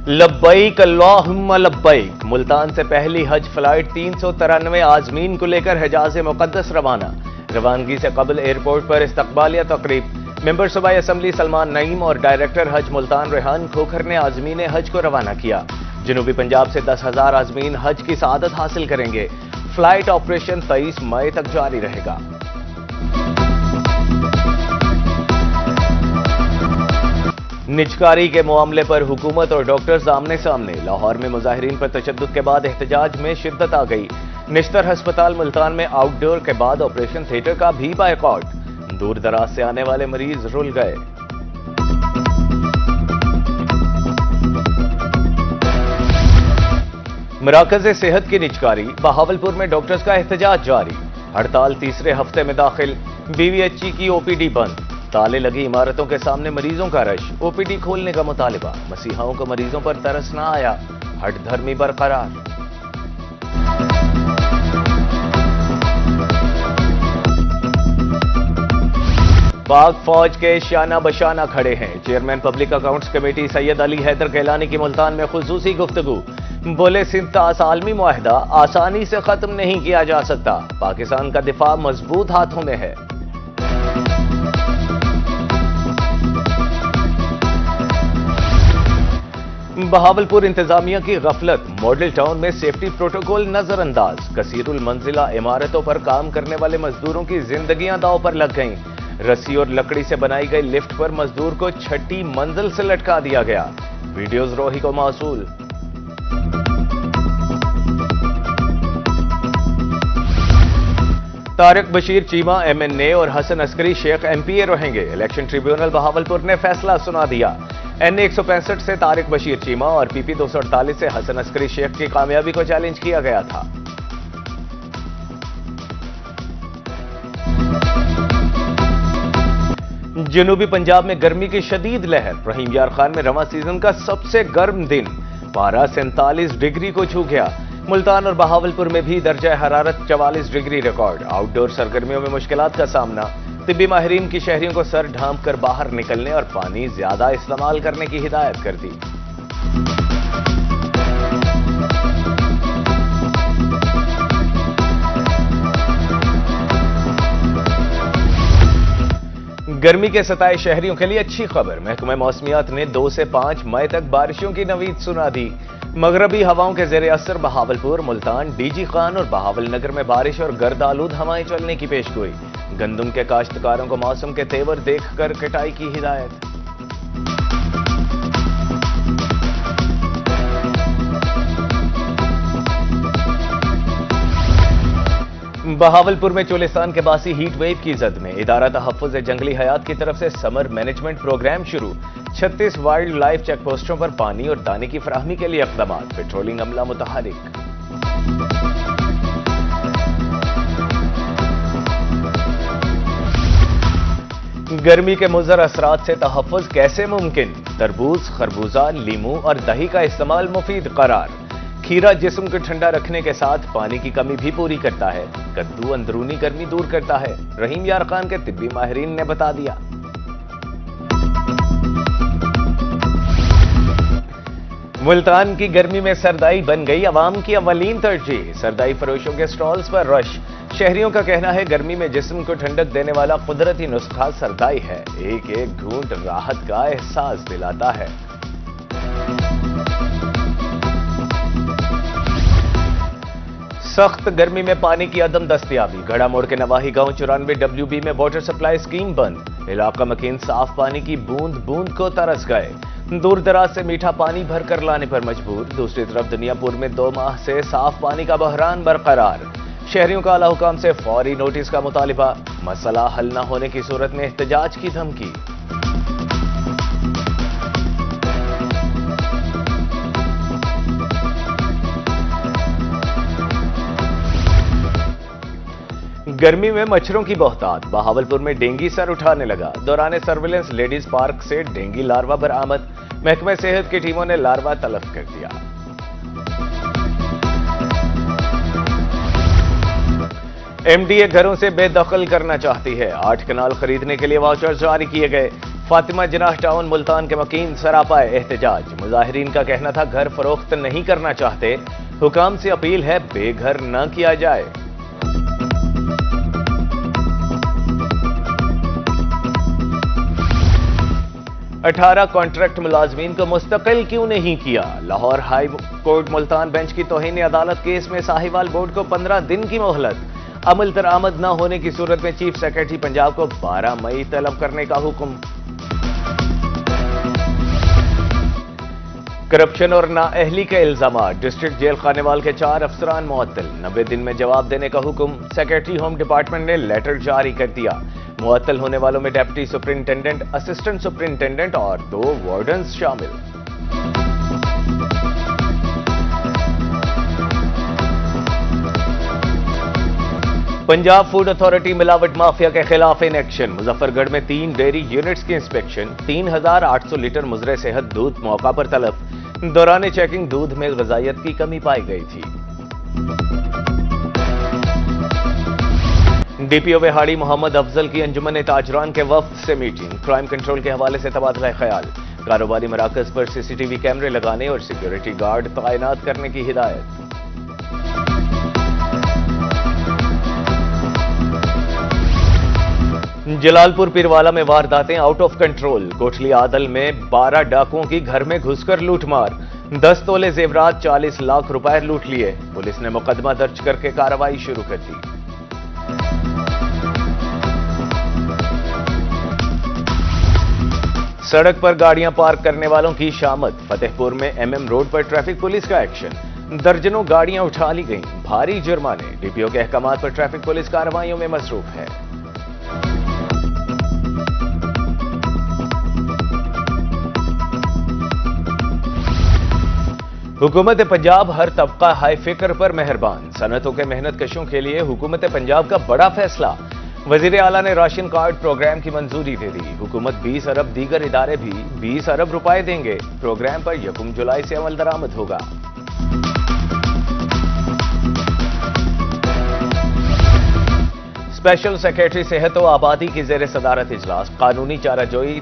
लब्बैक अल्लाहुम्मा लब्बैक। मुल्तान से पहली हज फ्लाइट 393 आजमीन को लेकर हिजाज मुक़द्दस रवाना। रवानगी से कबल एयरपोर्ट पर इस्तकबालिया तकरीब। मेंबर सूबाई असम्बली सलमान नईम और डायरेक्टर हज मुल्तान रेहान खोखर ने आजमीन हज को रवाना किया। जनूबी पंजाब से 10,000 आजमीन हज की सआदत हासिल करेंगे। फ्लाइट ऑपरेशन 23 मई तक जारी रहेगा। निजकारी के मामले पर हुकूमत और डॉक्टर्स आमने सामने। लाहौर में मुजाहिरीन पर तशद्दुद के बाद एहतजाज में शिद्दत आ गई। निश्तर हस्पताल मुल्तान में आउटडोर के बाद ऑपरेशन थिएटर का भी बायकॉट। दूर दराज से आने वाले मरीज रुल गए। मराकज़ सेहत की निजकारी। बहावलपुर में डॉक्टर्स का एहतजाज जारी। हड़ताल तीसरे हफ्ते में दाखिल। बीवीएचई की ओपीडी बंद। ताले लगी इमारतों के सामने मरीजों का रश। ओपीडी खोलने का मुतालिबा। मसीहाओं को मरीजों पर तरस न आया। हठधर्मी बरकरार। पाक फौज के शाना बशाना खड़े हैं। Chairman public accounts committee Syed Ali Haider Gilani की मुल्तान में खुसूसी गुफ्तगू। बोले, सिंध आलमी मुआहदा आसानी से खत्म नहीं किया जा सकता। पाकिस्तान का दिफा मजबूत हाथों में है। बहावलपुर इंतजामिया की गफलत। मॉडल टाउन में सेफ्टी प्रोटोकॉल नजरअंदाज। कसीरुल मंजिला इमारतों पर काम करने वाले मजदूरों की जिंदगियां दांव पर लग गईं। रस्सी और लकड़ी से बनाई गई लिफ्ट पर मजदूर को 6ठी मंजिल से लटका दिया गया। वीडियोज रोही को मौसूल। तारिक बशीर चीमा एमएनए और हसन अस्करी शेख एमपीए रहेंगे। इलेक्शन ट्रिब्यूनल बहावलपुर ने फैसला सुना दिया। एनए 165 से तारिक बशीर चीमा और पीपी 248 से हसन अस्करी शेख की कामयाबी को चैलेंज किया गया था। जनूबी पंजाब में गर्मी की शदीद लहर। रहीम यार खान में रवां सीजन का सबसे गर्म दिन। पारा 47 डिग्री को छू गया। मुल्तान और बहावलपुर में भी दर्जा हरारत 44 डिग्री रिकॉर्ड। आउटडोर सरगर्मियों में मुश्किलात का सामना। तिब्बी माहिरीन की शहरियों को सर ढांप कर बाहर निकलने और पानी ज्यादा इस्तेमाल करने की हिदायत कर दी। गर्मी के सताए शहरियों के लिए अच्छी खबर। महकमा मौसमियात ने 2 से 5 मई तक बारिशों की नवीद सुना दी। मगरबी हवाओं के जेर असर बहावलपुर, मुल्तान, डीजी खान और बहावल नगर में बारिश और गर्द आलूद हवाएं चलने की पेशगोई। गंदम के काश्तकारों को मौसम के तेवर देखकर कटाई की हिदायत। बहावलपुर में चोलिस्तान के बासी हीट वेव की जद में। इदारा तहफ्फुज़ जंगली हयात की तरफ से समर मैनेजमेंट प्रोग्राम शुरू। 36 वाइल्ड लाइफ चेक पोस्टों पर पानी और दाने की फराहमी के लिए इक़दामात। पेट्रोलिंग अमला मुतहरिक। गर्मी के मुज़र असरात से तहफ़्फ़ुज़ कैसे मुमकिन। तरबूज, खरबूजा, लीमू और दही का इस्तेमाल मुफीद करार। खीरा जिस्म को ठंडा रखने के साथ पानी की कमी भी पूरी करता है। कद्दू अंदरूनी गर्मी दूर करता है। रहीम यार खान के तिब्बी माहिरीन ने बता दिया। मुल्तान की गर्मी में सरदाई बन गई अवाम की अवलीन तरजीह। सरदाई फरोशों के स्टॉल्स पर रश। शहरियों का कहना है गर्मी में जिस्म को ठंडक देने वाला कुदरती नुस्खा सरदाई है। एक एक घूंट राहत का एहसास दिलाता है। सख्त गर्मी में पानी की अदम दस्तयाबी। घड़ा मोड़ के नवाही गांव 94 WB में वाटर सप्लाई स्कीम बंद। इलाका मकीन साफ पानी की बूंद बूंद को तरस गए। दूर दराज से मीठा पानी भरकर लाने पर मजबूर। दूसरी तरफ दुनियापुर में 2 माह से साफ पानी का बहरान बरकरार। शहरियों का आला हुकाम से फौरी नोटिस का मुतालिबा। मसला हल न होने की सूरत में एहतजाज की धमकी। गर्मी में मच्छरों की बहुतात। बहावलपुर में डेंगी सर उठाने लगा। दौरान सर्विलेंस लेडीज पार्क से डेंगी लार्वा बरामद। महकमे सेहत की टीमों ने लार्वा तलब कर दिया। एमडीए घरों से बेदखल करना चाहती है। 8 कनाल खरीदने के लिए वाउचर जारी किए गए। فاطمہ جناح ٹاؤن ملتان کے مکین سراپائے احتجاج، مظاہرین کا کہنا تھا گھر فروخت نہیں کرنا چاہتے، حکام سے اپیل ہے بے گھر نہ کیا جائے۔ 18 کانٹریکٹ ملازمین کو مستقل کیوں نہیں کیا؟ Lahore high court Multan bench کی توہین عدالت کیس میں ساہیوال بورڈ کو 15 دن کی مہلت، عمل درآمد نہ ہونے کی صورت میں چیف سیکرٹری پنجاب کو 12 مئی طلب کرنے کا حکم۔ کرپشن اور نااہلی کے الزامات، ڈسٹرکٹ جیل خانیوال کے 4 افسران معطل، 90 دن میں جواب دینے کا حکم، سیکرٹری ہوم ڈپارٹمنٹ نے لیٹر جاری کر دیا۔ معطل ہونے والوں میں ڈپٹی سپرنٹینڈنٹ، اسسٹنٹ سپرنٹینڈنٹ اور 2 وارڈنز شامل۔ پنجاب فوڈ اتھارٹی ملاوٹ مافیا کے خلاف ان ایکشن، مظفر گڑھ میں 3 ڈیری یونٹس کی انسپیکشن، 3800 لیٹر مضر صحت دودھ موقع پر تلف، دوران چیکنگ دودھ میں غذائیت کی کمی پائی گئی تھی۔ ڈی پی او وہاڑی محمد افضل کی انجمن تاجران کے وفد سے میٹنگ، کرائم کنٹرول کے حوالے سے تبادلہ خیال، کاروباری مراکز پر سی سی ٹی وی کیمرے لگانے اور سیکیورٹی گارڈ تعینات کرنے کی ہدایت۔ جلال پور پیروالا میں وارداتیں آؤٹ آف کنٹرول، کوٹلی عادل میں 12 ڈاکوؤں کی گھر میں گھس کر لوٹ مار، 10 تولے زیورات 40 لاکھ روپے لوٹ لیے، پولیس نے مقدمہ درج کر کے کارروائی شروع کر دی۔ سڑک پر گاڑیاں پارک کرنے والوں کی شامت، فتح پور میں MM روڈ پر ٹریفک پولیس کا ایکشن، درجنوں گاڑیاں اٹھا لی گئیں، بھاری جرمانے، ڈی پی او کے احکامات پر ٹریفک پولیس کارروائیوں میں مصروف ہے۔ حکومت پنجاب ہر طبقہ ہائی فکر پر مہربان، صنعتوں کے محنت کشوں کے لیے حکومت پنجاب کا بڑا فیصلہ، وزیر اعلیٰ نے راشن کارڈ پروگرام کی منظوری دے دی، حکومت 20 ارب، دیگر ادارے بھی 20 ارب روپے دیں گے، پروگرام پر 1 جولائی سے عمل درآمد ہوگا۔ اسپیشل سیکرٹری صحت و آبادی کی زیر صدارت اجلاس، قانونی چارہ جوئی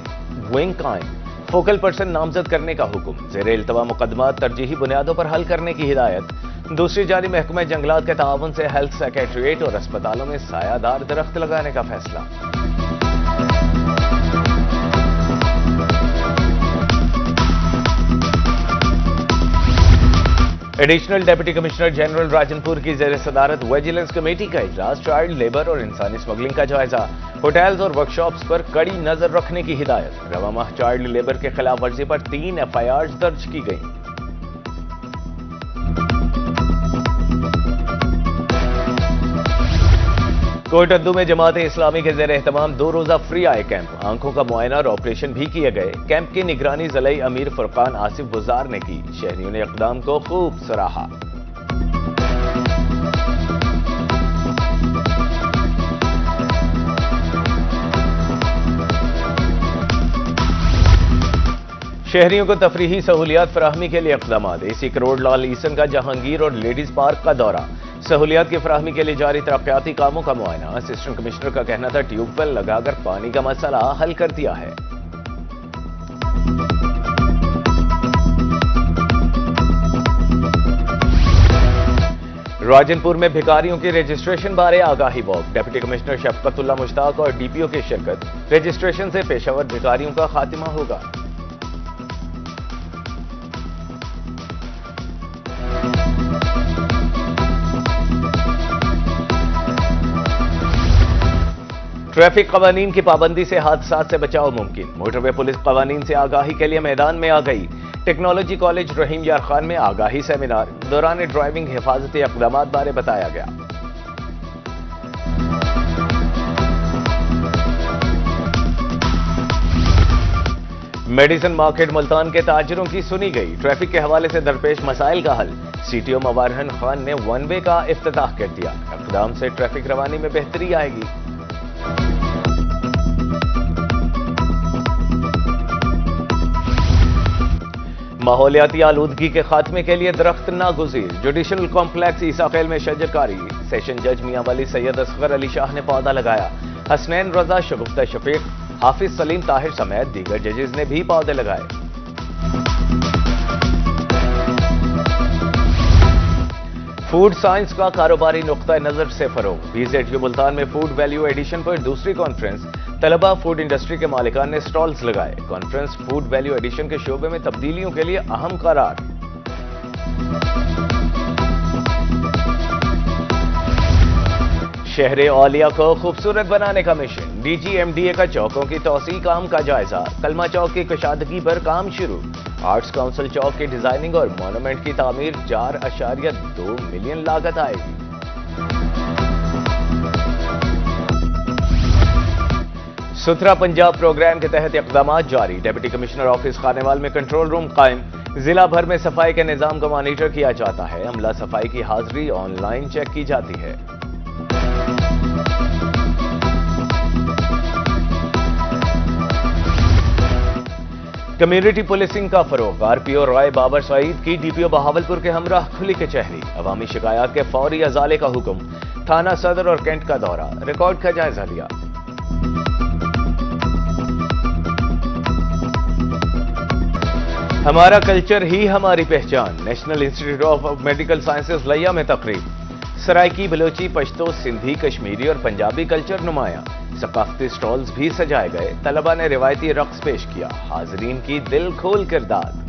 ونگ قائم، فوکل پرسن نامزد کرنے کا حکم، زیر التوا مقدمات ترجیحی بنیادوں پر حل کرنے کی ہدایت، دوسری جانب محکمہ جنگلات کے تعاون سے ہیلتھ سیکریٹریٹ اور اسپتالوں میں سایہ دار درخت لگانے کا فیصلہ۔ Additional deputy commissioner general Rajan پور کی زیر صدارت ویجیلنس کمیٹی کا اجلاس، چائلڈ لیبر اور انسانی اسمگلنگ کا جائزہ، ہوٹلز اور ورکشاپس پر کڑی نظر رکھنے کی ہدایت، رواں ماہ چائلڈ لیبر کے خلاف ورزی پر 3 FIRs درج کی گئیں۔ کوٹدو میں جماعت اسلامی کے زیر اہتمام 2 روزہ فری آئی کیمپ، آنکھوں کا معائنہ اور آپریشن بھی کیے گئے، کیمپ کی نگرانی ضلعی امیر فرقان آصف گزار نے کی، شہریوں نے اقدام کو خوب سراہا۔ شہریوں کو تفریحی سہولیات فراہمی کے لیے اقدامات، AC کروڑ لال عیسن کا جہانگیر اور لیڈیز پارک کا دورہ، سہولیات کی فراہمی کے لیے جاری ترقیاتی کاموں کا معائنہ، اسسٹنٹ کمشنر کا کہنا تھا ٹیوب ویل لگا کر پانی کا مسئلہ حل کر دیا ہے۔ راجن پور میں بھکاریوں کی رجسٹریشن بارے آگاہی واک، ڈپٹی کمشنر شفقت اللہ مشتاق اور ڈی پی او کی شرکت، رجسٹریشن سے پیشہ ور بھکاریوں کا خاتمہ ہوگا۔ ٹریفک قوانین کی پابندی سے حادثات سے بچاؤ ممکن، موٹر وے پولیس قوانین سے آگاہی کے لیے میدان میں آ گئی، ٹیکنالوجی کالج رحیم یار خان میں آگاہی سیمینار، دوران ڈرائیونگ حفاظتی اقدامات بارے بتایا گیا۔ میڈیسن مارکیٹ ملتان کے تاجروں کی سنی گئی، ٹریفک کے حوالے سے درپیش مسائل کا حل، CTO موارہن خان نے 1 وے کا افتتاح کر دیا، اقدام سے ٹریفک روانی میں بہتری آئے گی۔ ماحولیاتی آلودگی کے خاتمے کے لیے درخت ناگزیر، جوڈیشل کمپلیکس عیسیٰ خیل میں شجر کاری، سیشن جج میاں ولی سید اصغر علی شاہ نے پودا لگایا، حسنین رضا شگفتہ شفیق हाफिज सलीम ताहिर समेत दीगर जजेस ने भी पौधे लगाए। फूड साइंस का कारोबारी नुक्ता नजर से फरोग। BZU मुल्तान में फूड वैल्यू एडिशन पर दूसरी कॉन्फ्रेंस। तलबा फूड इंडस्ट्री के मालिकान ने स्टॉल्स लगाए। कॉन्फ्रेंस फूड वैल्यू एडिशन के शोबे में तब्दीलियों के लिए अहम करार। शहर औलिया को खूबसूरत बनाने का मिशन। DGMDA का चौकों की तौसी काम का जायजा। कलमा चौक की कशादगी पर काम शुरू। आर्ट्स काउंसिल चौक की डिजाइनिंग और मॉन्यूमेंट की तामीर 4.2 मिलियन लागत आएगी। सुथरा पंजाब प्रोग्राम के तहत इक़दाम जारी। डिप्टी कमिश्नर ऑफिस खानेवाल में कंट्रोल रूम कायम। जिला भर में सफाई के निजाम को मॉनिटर किया जाता है। अमला सफाई की हाजिरी ऑनलाइन चेक की जाती है। कम्युनिटी पुलिसिंग का फरोग। RPO रॉय बाबर सईद की DPO बहावलपुर के हमराह खुली कचहरी। अवामी शिकायत के फौरी अजाले का हुक्म। थाना सदर और कैंट का दौरा, रिकॉर्ड का जायजा लिया। हमारा कल्चर ही हमारी पहचान। National institute of medical sciences लिया में तकरीब। सराइकी, बलोची, पश्तो, सिंधी, कश्मीरी और पंजाबी कल्चर नुमाया। सकाफती स्टॉल्स भी सजाए गए। तलबा ने रिवायती रक्स पेश किया। हाजरीन की दिल खोल कर दाद।